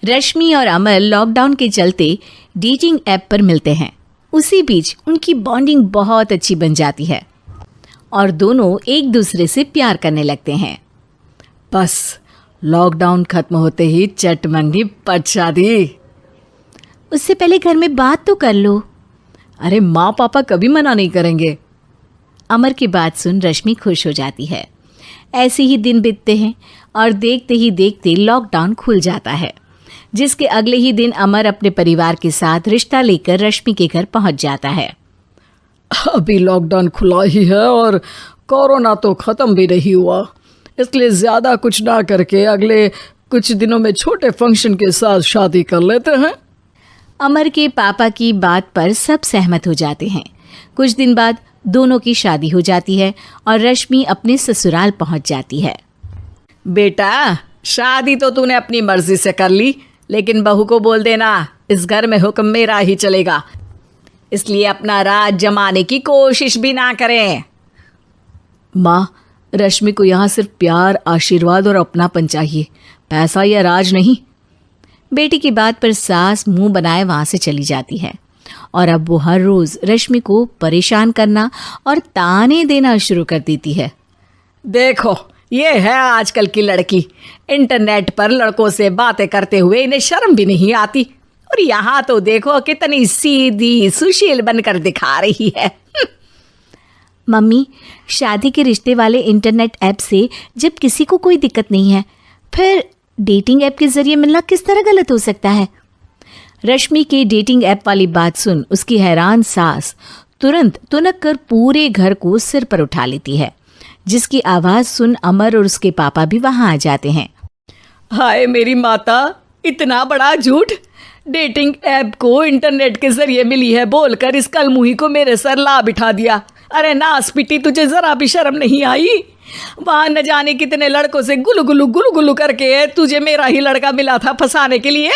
रश्मि और अमर लॉकडाउन के चलते डेटिंग ऐप पर मिलते हैं। उसी बीच उनकी बॉन्डिंग बहुत अच्छी बन जाती है और दोनों एक दूसरे से प्यार करने लगते हैं। बस लॉकडाउन खत्म होते ही चट मंगनी पट शादी। उससे पहले घर में बात तो कर लो। अरे माँ पापा कभी मना नहीं करेंगे। अमर की बात सुन रश्मि खुश हो जाती है। ऐसे ही दिन बीतते हैं और देखते ही देखते लॉकडाउन खुल जाता है, जिसके अगले ही दिन अमर अपने परिवार के साथ रिश्ता लेकर रश्मि के घर पहुंच जाता है। अभी लॉकडाउन खुला ही है और कोरोना तो ख़त्म भी नहीं हुआ, इसलिए ज़्यादा कुछ ना करके अगले कुछ दिनों में छोटे फंक्शन के साथ शादी कर लेते हैं। अमर के पापा की बात पर सब सहमत हो जाते हैं। कुछ दिन बाद दोनों की शादी हो जाती है और रश्मि अपने ससुराल पहुंच जाती है। बेटा, शादी तो तूने अपनी मर्जी से कर ली, लेकिन बहू को बोल देना इस घर में हुक्म मेरा ही चलेगा, इसलिए अपना राज जमाने की कोशिश भी ना करें। माँ, रश्मि को यहाँ सिर्फ प्यार, आशीर्वाद और अपनापन चाहिए, पैसा या राज नहीं। बेटी की बात पर सास मुंह बनाए वहां से चली जाती है और अब वो हर रोज रश्मि को परेशान करना और ताने देना शुरू कर देती है। देखो, ये है आजकल की लड़की, इंटरनेट पर लड़कों से बातें करते हुए इन्हें शर्म भी नहीं आती, और यहाँ तो देखो कितनी सीधी सुशील बनकर दिखा रही है। मम्मी, शादी के रिश्ते वाले इंटरनेट ऐप से जब किसी को कोई दिक्कत नहीं है, फिर डेटिंग ऐप के जरिए मिलना किस तरह गलत हो सकता है? रश्मि के डेटिंग ऐप वाली बात सुन उसकी हैरान सास तुरंत तुनक कर पूरे घर को सिर पर उठा लेती है, जिसकी आवाज़ सुन अमर और उसके पापा भी वहाँ आ जाते हैं। हाय मेरी माता, इतना बड़ा झूठ! डेटिंग ऐप को इंटरनेट के जरिए मिली है बोलकर इस कलमुही को मेरे सर ला बिठा दिया। अरे नास पिटी, तुझे जरा भी शर्म नहीं आई? वहाँ न जाने कितने लड़कों से गुलू गुलू करके तुझे मेरा ही लड़का मिला था फंसाने के लिए।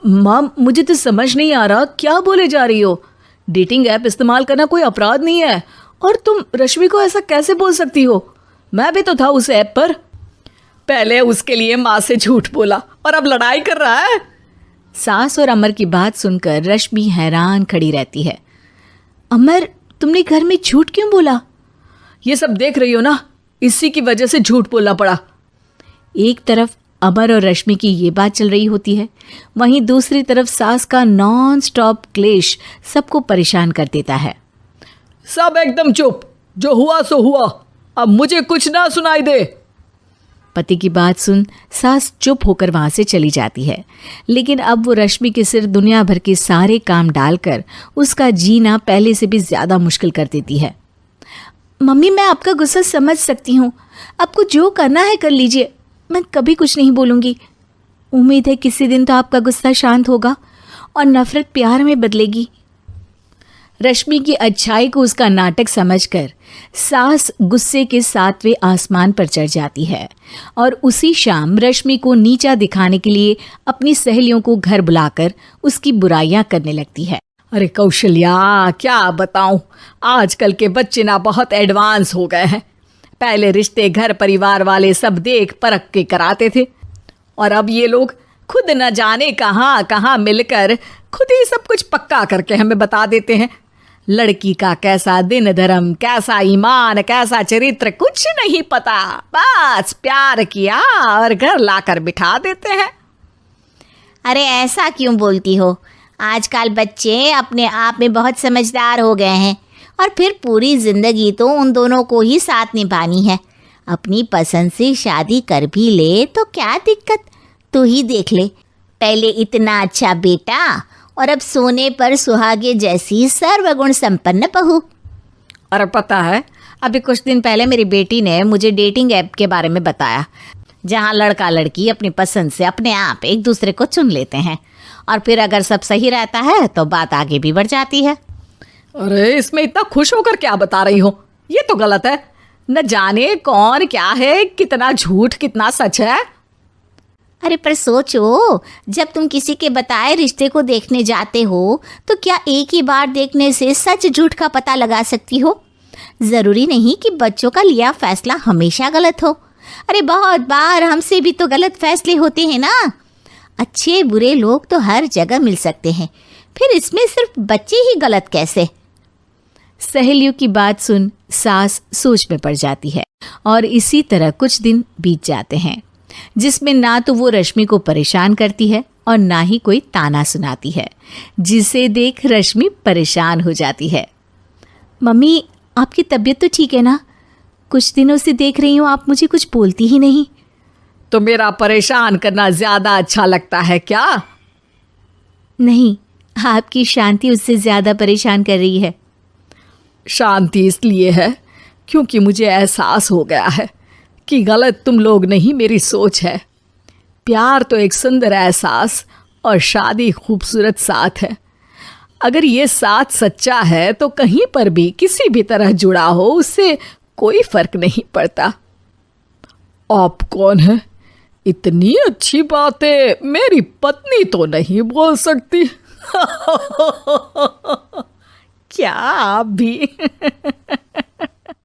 माँ, मुझे तो समझ नहीं आ रहा क्या बोले जा रही हो। डेटिंग ऐप इस्तेमाल करना कोई अपराध नहीं है, और तुम रश्मि को ऐसा कैसे बोल सकती हो? मैं भी तो था उस ऐप पर। पहले उसके लिए माँ से झूठ बोला और अब लड़ाई कर रहा है। सास और अमर की बात सुनकर रश्मि हैरान खड़ी रहती है। अमर, तुमने घर में झूठ क्यों बोला? ये सब देख रही हो ना, इसी की वजह से झूठ बोलना पड़ा। एक तरफ अमर और रश्मि की ये बात चल रही होती है, वहीं दूसरी तरफ सास का नॉन स्टॉप क्लेश सबको परेशान कर देता है। सब एकदम चुप, जो हुआ सो हुआ, अब मुझे कुछ ना सुनाई दे। पति की बात सुन सास चुप होकर वहां से चली जाती है, लेकिन अब वो रश्मि के सिर दुनिया भर के सारे काम डालकर उसका जीना पहले से भी ज्यादा मुश्किल कर देती है। मम्मी, मैं आपका गुस्सा समझ सकती हूँ, आपको जो करना है कर लीजिए, मैं कभी कुछ नहीं बोलूँगी। उम्मीद है किसी दिन तो आपका गुस्सा शांत होगा और नफरत प्यार में बदलेगी। रश्मि की अच्छाई को उसका नाटक समझकर सास गुस्से के 7वें आसमान पर चढ़ जाती है और उसी शाम रश्मि को नीचा दिखाने के लिए अपनी सहेलियों को घर बुलाकर उसकी बुराइयां करने लगती है। अरे कौशल्या, क्या बताऊं, आजकल के बच्चे ना बहुत एडवांस हो गए हैं। पहले रिश्ते घर परिवार वाले सब देख परख के कराते थे, और अब ये लोग खुद न जाने कहाँ कहाँ मिलकर खुद ही सब कुछ पक्का करके हमें बता देते हैं। लड़की का कैसा दिन धर्म, कैसा ईमान, कैसा चरित्र कुछ नहीं पता, बस प्यार किया और घर लाकर बिठा देते हैं। अरे ऐसा क्यों बोलती हो? आजकल बच्चे अपने आप में बहुत समझदार हो गए हैं, और फिर पूरी जिंदगी तो उन दोनों को ही साथ निभानी है। अपनी पसंद से शादी कर भी ले तो क्या दिक्कत? तू ही देख ले, पहले इतना अच्छा बेटा और अब सोने पर सुहागे जैसी सर्वगुण संपन्न बहू। और पता है, अभी कुछ दिन पहले मेरी बेटी ने मुझे डेटिंग ऐप के बारे में बताया, जहाँ लड़का लड़की अपनी पसंद से अपने आप एक दूसरे को चुन लेते हैं, और फिर अगर सब सही रहता है तो बात आगे भी बढ़ जाती है। अरे इसमें इतना खुश होकर क्या बता रही हो? ये तो गलत है। न जाने कौन क्या है, कितना झूठ कितना सच है। अरे पर सोचो, जब तुम किसी के बताए रिश्ते को देखने जाते हो तो क्या एक ही बार देखने से सच झूठ का पता लगा सकती हो? ज़रूरी नहीं कि बच्चों का लिया फैसला हमेशा गलत हो। अरे बहुत बार हमसे भी तो गलत फैसले होते हैं ना। अच्छे बुरे लोग तो हर जगह मिल सकते हैं, फिर इसमें सिर्फ बच्चे ही गलत कैसे? सहेलियों की बात सुन सास सोच में पड़ जाती है और इसी तरह कुछ दिन बीत जाते हैं, जिसमें ना तो वो रश्मि को परेशान करती है और ना ही कोई ताना सुनाती है, जिसे देख रश्मि परेशान हो जाती है। मम्मी, आपकी तबीयत तो ठीक है ना? कुछ दिनों से देख रही हूँ आप मुझे कुछ बोलती ही नहीं। तो मेरा परेशान करना ज्यादा अच्छा लगता है क्या? नहीं, आपकी शांति उससे ज्यादा परेशान कर रही है। शांति इसलिए है क्योंकि मुझे एहसास हो गया है कि गलत तुम लोग नहीं, मेरी सोच है। प्यार तो एक सुंदर एहसास और शादी खूबसूरत साथ है। अगर ये साथ सच्चा है तो कहीं पर भी किसी भी तरह जुड़ा हो, उससे कोई फर्क नहीं पड़ता। आप कौन है? इतनी अच्छी बातें मेरी पत्नी तो नहीं बोल सकती। क्या आप भी?